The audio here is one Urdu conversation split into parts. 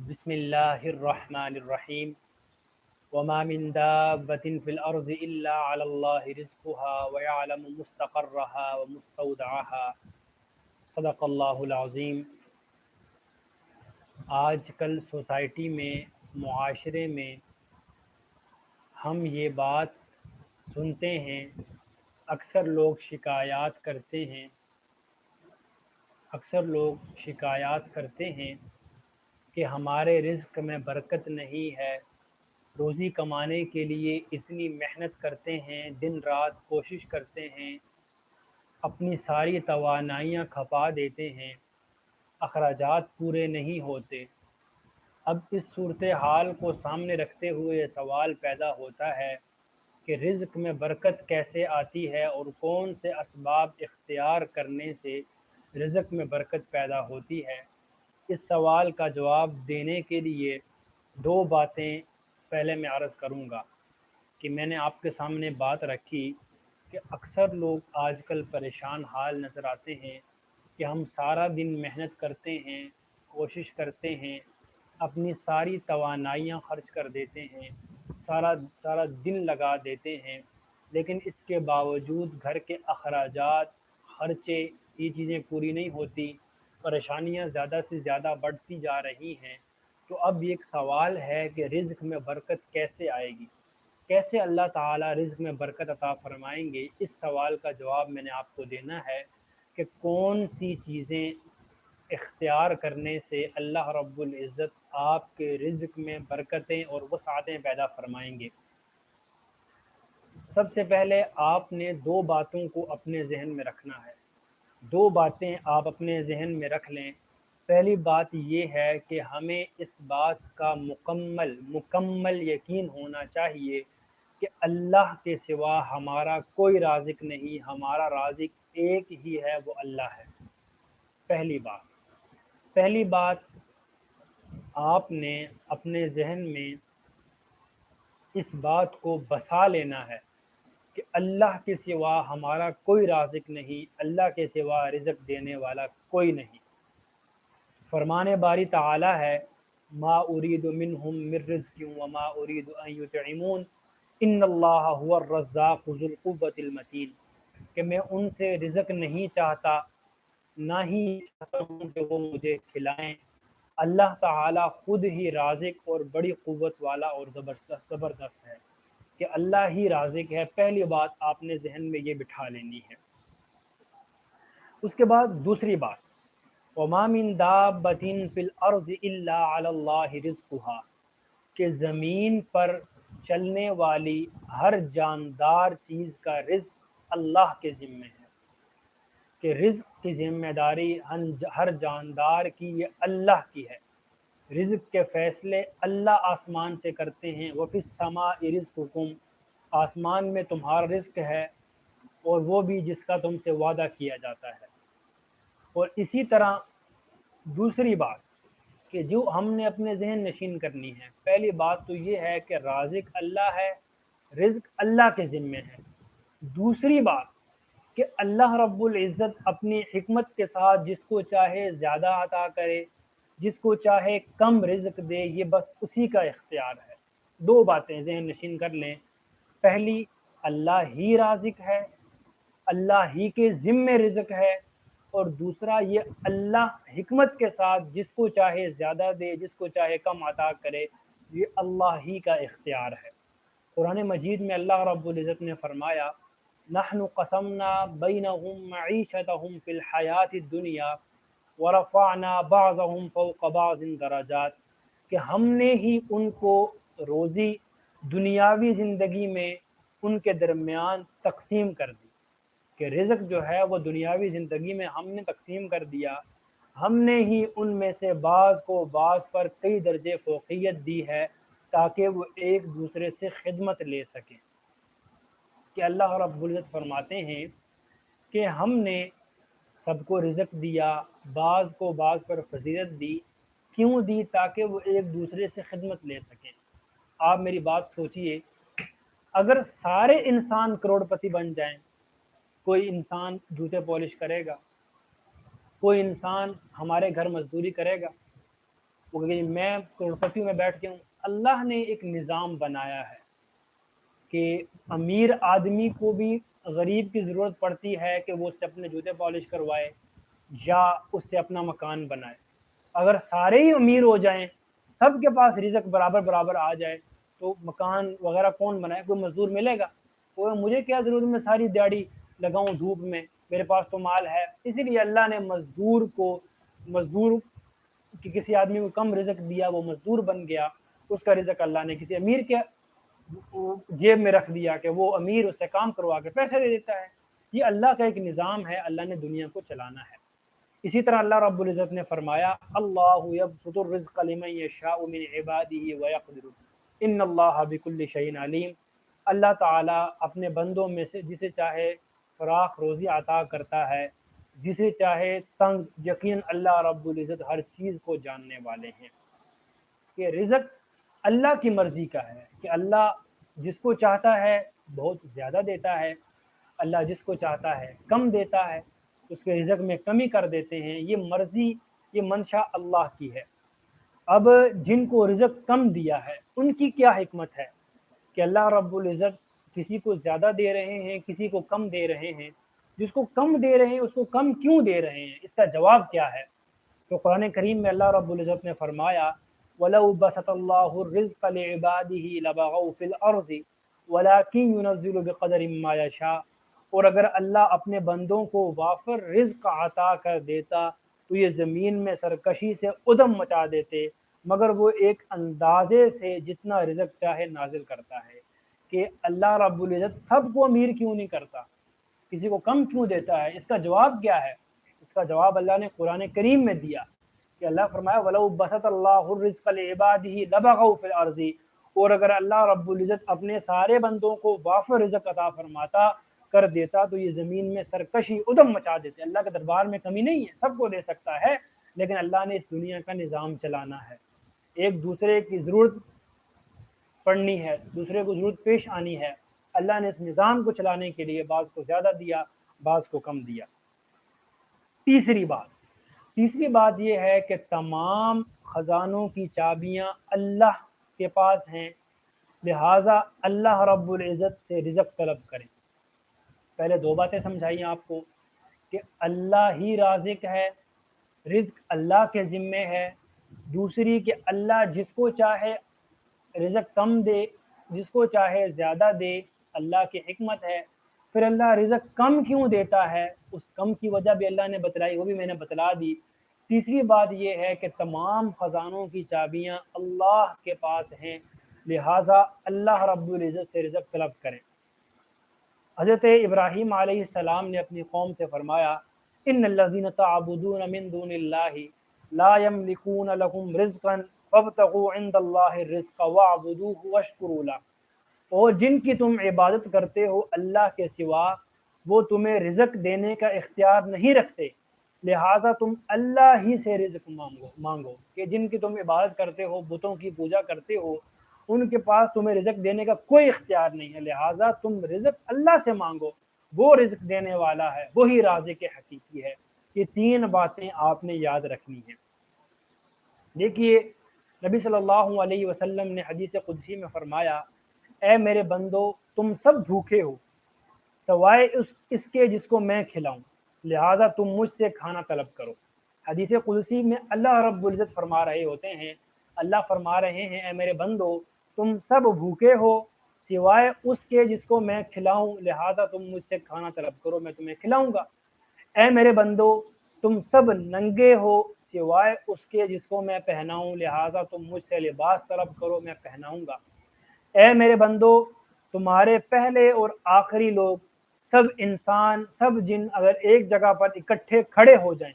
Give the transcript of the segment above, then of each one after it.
بسم اللہ الرحمن الرحیم وما من دابة في الأرض إلا على الله رزقها ويعلم مستقرها ومستودعها صدق اللہ العظیم۔ آج کل سوسائٹی میں، معاشرے میں ہم یہ بات سنتے ہیں، اکثر لوگ شکایات کرتے ہیں کہ ہمارے رزق میں برکت نہیں ہے، روزی کمانے کے لیے اتنی محنت کرتے ہیں، دن رات کوشش کرتے ہیں، اپنی ساری توانائیاں کھپا دیتے ہیں، اخراجات پورے نہیں ہوتے۔ اب اس صورتحال کو سامنے رکھتے ہوئے یہ سوال پیدا ہوتا ہے کہ رزق میں برکت کیسے آتی ہے اور کون سے اسباب اختیار کرنے سے رزق میں برکت پیدا ہوتی ہے۔ اس سوال کا جواب دینے کے لیے دو باتیں پہلے میں عرض کروں گا کہ میں نے آپ کے سامنے بات رکھی کہ اکثر لوگ آج کل پریشان حال نظر آتے ہیں کہ ہم سارا دن محنت کرتے ہیں، کوشش کرتے ہیں، اپنی ساری توانائیاں خرچ کر دیتے ہیں، سارا دن لگا دیتے ہیں، لیکن اس کے باوجود گھر کے اخراجات، خرچے، یہ چیزیں پوری نہیں ہوتی، پریشانیاں زیادہ سے زیادہ بڑھتی جا رہی ہیں۔ تو اب ایک سوال ہے کہ رزق میں برکت کیسے آئے گی، کیسے اللہ تعالیٰ رزق میں برکت عطا فرمائیں گے؟ اس سوال کا جواب میں نے آپ کو دینا ہے کہ کون سی چیزیں اختیار کرنے سے اللہ رب العزت آپ کے رزق میں برکتیں اور وسعتیں پیدا فرمائیں گے۔ سب سے پہلے آپ نے دو باتوں کو اپنے ذہن میں رکھنا ہے، دو باتیں آپ اپنے ذہن میں رکھ لیں۔ پہلی بات یہ ہے کہ ہمیں اس بات کا مکمل یقین ہونا چاہیے کہ اللہ کے سوا ہمارا کوئی رازق نہیں، ہمارا رازق ایک ہی ہے، وہ اللہ ہے۔ پہلی بات آپ نے اپنے ذہن میں اس بات کو بسا لینا ہے کہ اللہ کے سوا ہمارا کوئی رازق نہیں، اللہ کے سوا رزق دینے والا کوئی نہیں۔ فرمان باری تعالی ہے، ما اريد منهم من رزق وما اريد ان يطعمون ان اللہ هو الرزاق ذو القوة المتین، کہ میں ان سے رزق نہیں چاہتا، نہ ہی چاہتا ہوں کہ وہ مجھے کھلائیں۔ اللہ تعالی خود ہی رازق اور بڑی قوت والا اور زبردست ہے کہ اللہ ہی رازق ہے۔ پہلی بات آپ نے ذہن میں یہ بٹھا لینی ہے۔ اس کے بعد دوسری بات، وما من دابۃ فی الارض الا علی اللہ رزقها، کہ زمین پر چلنے والی ہر جاندار چیز کا رزق اللہ کے ذمہ ہے، کہ رزق کی ذمہ داری ہر جاندار کی یہ اللہ کی ہے۔ رزق کے فیصلے اللہ آسمان سے کرتے ہیں۔ وفی السماء رزقکم، آسمان میں تمہارا رزق ہے اور وہ بھی جس کا تم سے وعدہ کیا جاتا ہے۔ اور اسی طرح دوسری بات کہ جو ہم نے اپنے ذہن نشین کرنی ہے، پہلی بات تو یہ ہے کہ رازق اللہ ہے، رزق اللہ کے ذمہ ہے۔ دوسری بات کہ اللہ رب العزت اپنی حکمت کے ساتھ جس کو چاہے زیادہ عطا کرے، جس کو چاہے کم رزق دے، یہ بس اسی کا اختیار ہے۔ دو باتیں ذہن نشین کر لیں، پہلی اللہ ہی رازق ہے، اللہ ہی کے ذمہ رزق ہے، اور دوسرا یہ اللہ حکمت کے ساتھ جس کو چاہے زیادہ دے، جس کو چاہے کم عطا کرے، یہ اللہ ہی کا اختیار ہے۔ قرآن مجید میں اللہ رب العزت نے فرمایا، نحن قسمنا بینہم معیشتہم فی الحیات الدنیا ورفعنا بعضهم فوق بعض درجات، کہ ہم نے ہی ان کو روزی دنیاوی زندگی میں ان کے درمیان تقسیم کر دی، کہ رزق جو ہے وہ دنیاوی زندگی میں ہم نے تقسیم کر دیا، ہم نے ہی ان میں سے بعض کو بعض پر کئی درجے فوقیت دی ہے تاکہ وہ ایک دوسرے سے خدمت لے سکیں۔ کہ اللہ رب العزت فرماتے ہیں کہ ہم نے سب کو رزق دیا، بعض کو بعض پر فضیلت دی، کیوں دی؟ تاکہ وہ ایک دوسرے سے خدمت لے سکیں۔ آپ میری بات سوچئے، اگر سارے انسان کروڑ پتی بن جائیں، کوئی انسان جوتے پالش کرے گا، کوئی انسان ہمارے گھر مزدوری کرے گا، وہ کہ میں کروڑپتی میں بیٹھ کے ہوں. اللہ نے ایک نظام بنایا ہے کہ امیر آدمی کو بھی غریب کی ضرورت پڑتی ہے کہ وہ اس سے اپنے جوتے پالش کروائے یا اس سے اپنا مکان بنائے. اگر سارے ہی امیر ہو جائیں, سب کے پاس رزق برابر برابر آ جائے, تو مکان وغیرہ کون بنائے؟ کوئی مزدور ملے گا؟ تو مجھے کیا ضرورت میں ساری دیہڑی لگاؤں دھوپ میں, میرے پاس تو مال ہے. اسی لیے اللہ نے مزدور کہ کسی آدمی کو کم رزق دیا, وہ مزدور بن گیا, اس کا رزق اللہ نے کسی امیر کے جیب میں رکھ دیا کہ وہ امیر اس سے کام کروا کے پیسے دے دیتا ہے. یہ اللہ کا ایک نظام ہے, اللہ نے دنیا کو چلانا ہے. اسی طرح اللہ رب العزت نے فرمایا اللہ یبسط الرزق لمن یشاء من عباده ویقدر ان اللہ بکل شیء علیم. اللہ تعالیٰ اپنے بندوں میں سے جسے چاہے فراخ روزی عطا کرتا ہے, جسے چاہے تنگ. یقین اللہ رب العزت ہر چیز کو جاننے والے ہیں. کہ رزق اللہ کی مرضی کا ہے کہ اللہ جس کو چاہتا ہے بہت زیادہ دیتا ہے, اللہ جس کو چاہتا ہے کم دیتا ہے, اس کے رزق میں کمی کر دیتے ہیں. یہ مرضی, یہ منشا اللہ کی ہے. اب جن کو رزق کم دیا ہے ان کی کیا حکمت ہے کہ اللہ رب العزت کسی کو زیادہ دے رہے ہیں, کسی کو کم دے رہے ہیں. جس کو کم دے رہے ہیں اس کو کم کیوں دے رہے ہیں, اس کا جواب کیا ہے؟ تو قرآن کریم میں اللہ رب العزت نے فرمایا وَلَوْ بَسَطَ اللَّهُ الرِّزْقَ لِعِبَادِهِ لَبَغَوْا فِي الْأَرْضِ وَلَكِنْ يُنَزِّلُ بِقَدَرٍ مَّا يَشَاءُ. اور اگر اللہ اپنے بندوں کو وافر رزق عطا کر دیتا تو یہ زمین میں سرکشی سے ادم مچا دیتے, مگر وہ ایک اندازے سے جتنا رزق چاہے نازل کرتا ہے. کہ اللہ رب العزت سب کو امیر کیوں نہیں کرتا, کسی کو کم کیوں دیتا ہے؟ اس کا جواب کیا ہے؟ اس کا جواب اللہ نے قرآن کریم میں دیا کہ اللہ فرمایا وَلَوْ بَسَطَ اللَّهُ الرِّزْقَ لِعِبَادِهِ لَبَغَوْا فِي الْأَرْضِ. اور اگر اللہ رب العزت اپنے سارے بندوں کو وافر رزق عطا فرماتا کر دیتا تو یہ زمین میں سرکشی ادم مچا دیتے. اللہ کے دربار میں کمی نہیں ہے, سب کو دے سکتا ہے, لیکن اللہ نے اس دنیا کا نظام چلانا ہے. ایک دوسرے کی ضرورت پڑنی ہے, دوسرے کو ضرورت پیش آنی ہے. اللہ نے اس نظام کو چلانے کے لیے بعض کو زیادہ دیا, بعض کو کم دیا. تیسری بات یہ ہے کہ تمام خزانوں کی چابیاں اللہ کے پاس ہیں, لہٰذا اللہ رب العزت سے رزق طلب کریں. پہلے دو باتیں سمجھائیں آپ کو کہ اللہ ہی رازق ہے, رزق اللہ کے ذمے ہے. دوسری کہ اللہ جس کو چاہے رزق کم دے, جس کو چاہے زیادہ دے, اللہ کی حکمت ہے. پھر اللہ رزق کم کیوں دیتا ہے, اس کم کی وجہ بھی اللہ نے بتلائی, وہ بھی میں نے بتلا دی. تیسری بات یہ ہے کہ تمام خزانوں کی چابیاں اللہ کے پاس ہیں, لہٰذا اللہ رب العزت سے رزق طلب کریں. حضرت ابراہیم علیہ السلام نے اپنی قوم سے فرمایا ان الذین تعبدون من دون اللہ لا یملکون لکم رزقا فابتغوا عند اللہ الرزق واعبدوہ واشکروا لہ. اور جن کی تم عبادت کرتے ہو اللہ کے سوا, وہ تمہیں رزق دینے کا اختیار نہیں رکھتے, لہٰذا تم اللہ ہی سے رزق مانگو. کہ جن کی تم عبادت کرتے ہو, بتوں کی پوجا کرتے ہو, ان کے پاس تمہیں رزق دینے کا کوئی اختیار نہیں ہے, لہٰذا تم رزق اللہ سے مانگو, وہ رزق دینے والا ہے, وہی رازق حقیقی ہے. یہ تین باتیں آپ نے یاد رکھنی ہیں. دیکھیے نبی صلی اللہ علیہ وسلم نے حدیث قدسی میں فرمایا اے میرے بندو تم سب بھوکے ہو سوائے اس کے جس کو میں کھلاؤں, لہٰذا تم مجھ سے کھانا طلب کرو. حدیث قدسی میں اللہ رب العزت فرما رہے ہوتے ہیں, اللہ فرما رہے ہیں اے میرے بندو تم سب بھوکے ہو سوائے اس کے جس کو میں کھلاؤں, لہٰذا تم مجھ سے کھانا طلب کرو, میں تمہیں کھلاؤں گا. اے میرے بندو تم سب ننگے ہو سوائے اس کے جس کو میں پہناؤں, لہٰذا تم مجھ سے لباس طلب کرو, میں پہناؤں گا. اے میرے بندو تمہارے پہلے اور آخری لوگ سب انسان سب جن اگر ایک جگہ پر اکٹھے کھڑے ہو جائیں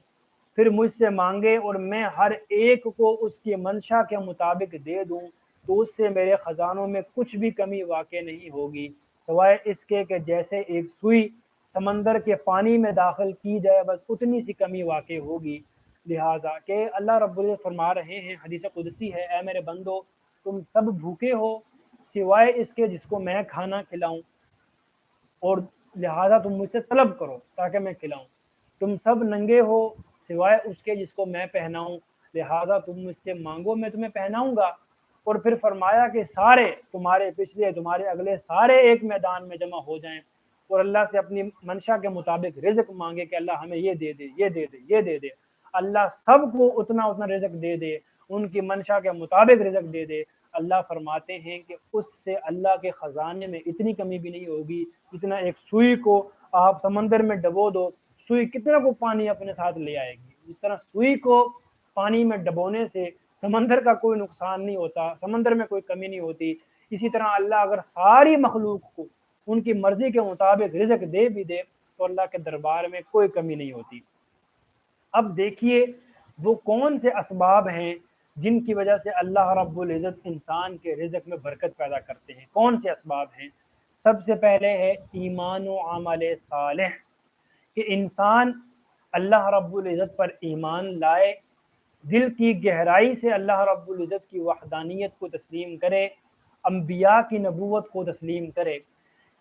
پھر مجھ سے مانگے اور میں ہر ایک کو اس کی منشا کے مطابق دے دوں تو اس سے میرے خزانوں میں کچھ بھی کمی واقع نہیں ہوگی سوائے اس کے کہ جیسے ایک سوئی سمندر کے پانی میں داخل کی جائے بس اتنی سی کمی واقع ہوگی. لہٰذا کہ اللہ رب العزت فرما رہے ہیں, حدیث قدسی ہے, اے میرے بندو تم سب بھوکے ہو سوائے اس کے جس کو میں کھانا کھلاؤں, اور لہٰذا تم مجھ سے طلب کرو تاکہ میں کھلاؤں. تم سب ننگے ہو سوائے اس کے جس کو میں پہناؤں, لہذا تم مجھ سے مانگو میں تمہیں پہناؤں گا۔ اور پھر فرمایا کہ سارے تمہارے پچھلے تمہارے اگلے سارے ایک میدان میں جمع ہو جائیں اور اللہ سے اپنی منشا کے مطابق رزق مانگے کہ اللہ ہمیں یہ دے دے، یہ دے دے، یہ دے دے۔ اللہ سب کو اتنا اتنا رزق دے دے، ان کی منشا کے مطابق رزق دے دے۔ اللہ فرماتے ہیں کہ اس سے اللہ کے خزانے میں اتنی کمی بھی نہیں ہوگی جتنا ایک سوئی کو آپ سمندر میں ڈبو دو، سوئی کتنا کو پانی اپنے ساتھ لے آئے گی، جس طرح سوئی کو پانی میں ڈبونے سے سمندر کا کوئی نقصان نہیں ہوتا، سمندر میں کوئی کمی نہیں ہوتی، اسی طرح اللہ اگر ساری مخلوق کو ان کی مرضی کے مطابق رزق دے بھی دے تو اللہ کے دربار میں کوئی کمی نہیں ہوتی۔ اب دیکھیے وہ کون سے اسباب ہیں جن کی وجہ سے اللہ رب العزت انسان کے رزق میں برکت پیدا کرتے ہیں، کون سے اسباب ہیں؟ سب سے پہلے ہے ایمان و عمل صالح، کہ انسان اللہ رب العزت پر ایمان لائے، دل کی گہرائی سے اللہ رب العزت کی وحدانیت کو تسلیم کرے، انبیاء کی نبوت کو تسلیم کرے۔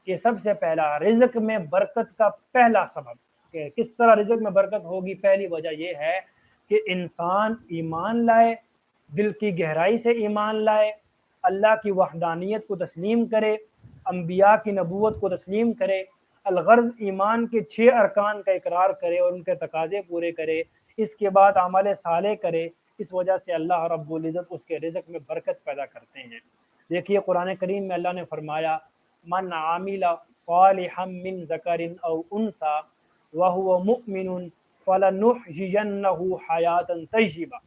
کہ سب سے پہلا رزق میں برکت کا پہلا سبب کہ کس طرح رزق میں برکت ہوگی، پہلی وجہ یہ ہے کہ انسان ایمان لائے، دل کی گہرائی سے ایمان لائے، اللہ کی وحدانیت کو تسلیم کرے، انبیاء کی نبوت کو تسلیم کرے، الغرض ایمان کے 6 ارکان کا اقرار کرے اور ان کے تقاضے پورے کرے، اس کے بعد عمل صالح کرے۔ اس وجہ سے اللہ رب العزت اس کے رزق میں برکت پیدا کرتے ہیں۔ دیکھیے قرآن کریم میں اللہ نے فرمایا من عامل صالحا من ذکر او انثى وهو مؤمن فلنحيينه حیاتا طیبہ،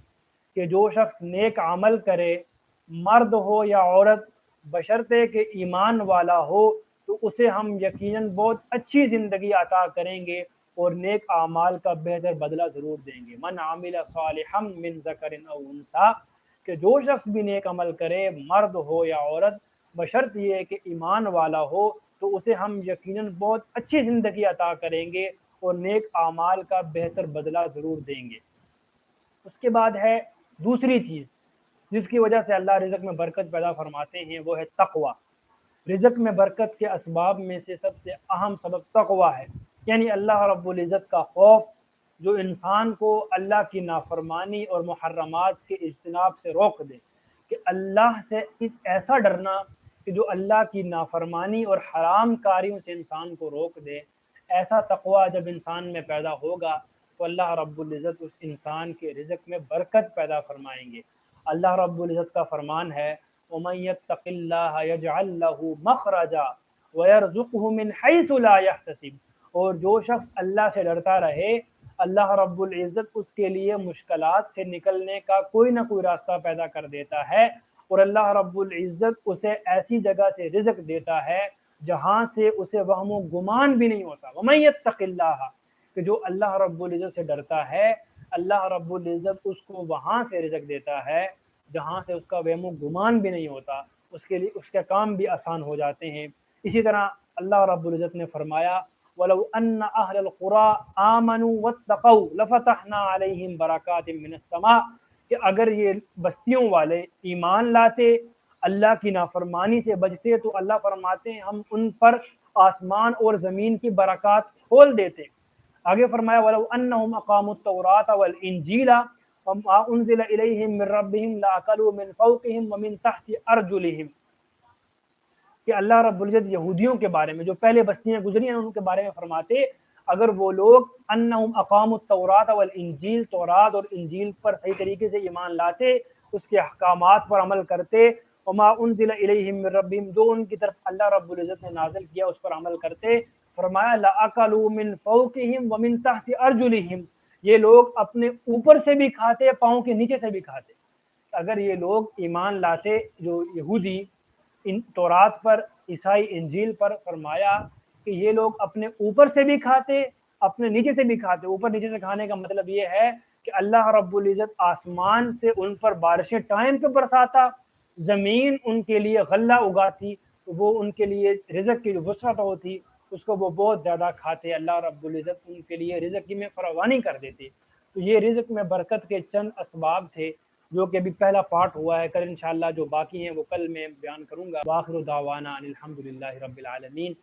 کہ جو شخص نیک عمل کرے، مرد ہو یا عورت، بشرطے کہ ایمان والا ہو، تو اسے ہم یقیناً بہت اچھی زندگی عطا کریں گے اور نیک اعمال کا بہتر بدلہ ضرور دیں گے۔ من عامل صالحا من ذکر او انثى، کہ جو شخص بھی نیک عمل کرے، مرد ہو یا عورت، بشرط یہ کہ ایمان والا ہو، تو اسے ہم یقیناً بہت اچھی زندگی عطا کریں گے اور نیک اعمال کا بہتر بدلہ ضرور دیں گے۔ اس کے بعد ہے دوسری چیز جس کی وجہ سے اللہ رزق میں برکت پیدا فرماتے ہیں، وہ ہے تقوی۔ رزق میں برکت کے اسباب میں سے سب سے اہم سبب تقوی ہے، یعنی اللہ رب العزت کا خوف، جو انسان کو اللہ کی نافرمانی اور محرمات کے اجتناب سے روک دے، کہ اللہ سے ایسا ڈرنا کہ جو اللہ کی نافرمانی اور حرام کاریوں سے انسان کو روک دے۔ ایسا تقوی جب انسان میں پیدا ہوگا تو اللہ رب العزت اس انسان کے رزق میں برکت پیدا فرمائیں گے۔ اللہ رب العزت کا فرمان ہے وَمَن يَتَّقِ اللَّهَ يَجْعَل لَّهُ مَخْرَجًا وَيَرْزُقْهُ مِنْ حَيْثُ لَا يَحْتَسِبُ، اور جو شخص اللہ سے ڈرتا رہے، اللہ رب العزت اس کے لیے مشکلات سے نکلنے کا کوئی نہ کوئی راستہ پیدا کر دیتا ہے، اور اللہ رب العزت اسے ایسی جگہ سے رزق دیتا ہے جہاں سے اسے وہم و گمان بھی نہیں ہوتا۔ وَمَن يَتَّقِ اللَّهَ، کہ جو اللہ رب العزت سے ڈرتا ہے، اللہ رب العزت اس کو وہاں سے رزق دیتا ہے جہاں سے اس کا وہم و گمان بھی نہیں ہوتا، اس کے لیے اس کے کام بھی آسان ہو جاتے ہیں۔ اسی طرح اللہ رب العزت نے فرمایا وَلَوْ أَنَّ أَهْلَ الْقُرَىٰ آمَنُوا وَاتَّقَوْا لَفَتَحْنَا عَلَيْهِمْ بَرَكَاتٍ مِّنَ السَّمَاءِ، کہ اگر یہ بستیوں والے ایمان لاتے، اللہ کی نافرمانی سے بچتے، تو اللہ فرماتے ہیں ہم ان پر آسمان اور زمین کی برکات کھول دیتے۔ آگے فرمایا وَلَوْ أَنَّهُمْ أَقَامُوا التَّوْرَاةَ وَالْإِنجِيلَ وَمَا أُنزِلَ إِلَيْهِم مِّن رَّبِّهِمْ لَأَكَلُوا مِن فَوْقِهِمْ وَمِن تَحْتِ أَرْجُلِهِمْ، کہ اللہ رب العزت یہودیوں کے بارے میں جو پہلے بستیاں گزری ہیں ان کے بارے میں فرماتے اگر وہ لوگ انہم اقاموا التوراۃ والانجیل، تورات اور انجیل پر صحیح طریقے سے ایمان لاتے، اس کے احکامات پر عمل کرتے، وما انزل الیہم من ربہم، جو ان کی طرف اللہ رب العزت نے نازل کیا اس پر عمل کرتے، فرمایا لأکلوا من فوقہم ومن تحت ارجلہم، یہ لوگ اپنے اوپر سے بھی کھاتے، پاؤں کے نیچے سے بھی کھاتے۔ اگر یہ لوگ ایمان لاتے جو یہودی تورات پر، عیسائی انجیل پر، فرمایا کہ یہ لوگ اپنے اوپر سے بھی کھاتے، اپنے نیچے سے بھی کھاتے۔ اوپر نیچے سے کھانے کا مطلب یہ ہے کہ اللہ رب العزت آسمان سے ان پر بارشیں ٹائم پہ برساتا، زمین ان کے لیے غلہ اگاتی، تو وہ ان کے لیے رزق کی جو وسعت ہوتی اس کو وہ بہت زیادہ کھاتے، اللہ رب العزت ان کے لیے رزق کی میں فراوانی کر دیتے۔ تو یہ رزق میں برکت کے چند اسباب تھے جو کہ ابھی پہلا پارٹ ہوا ہے، کل انشاءاللہ جو باقی ہیں وہ کل میں بیان کروں گا۔ وآخر دعوانا ان الحمد للہ رب العالمین۔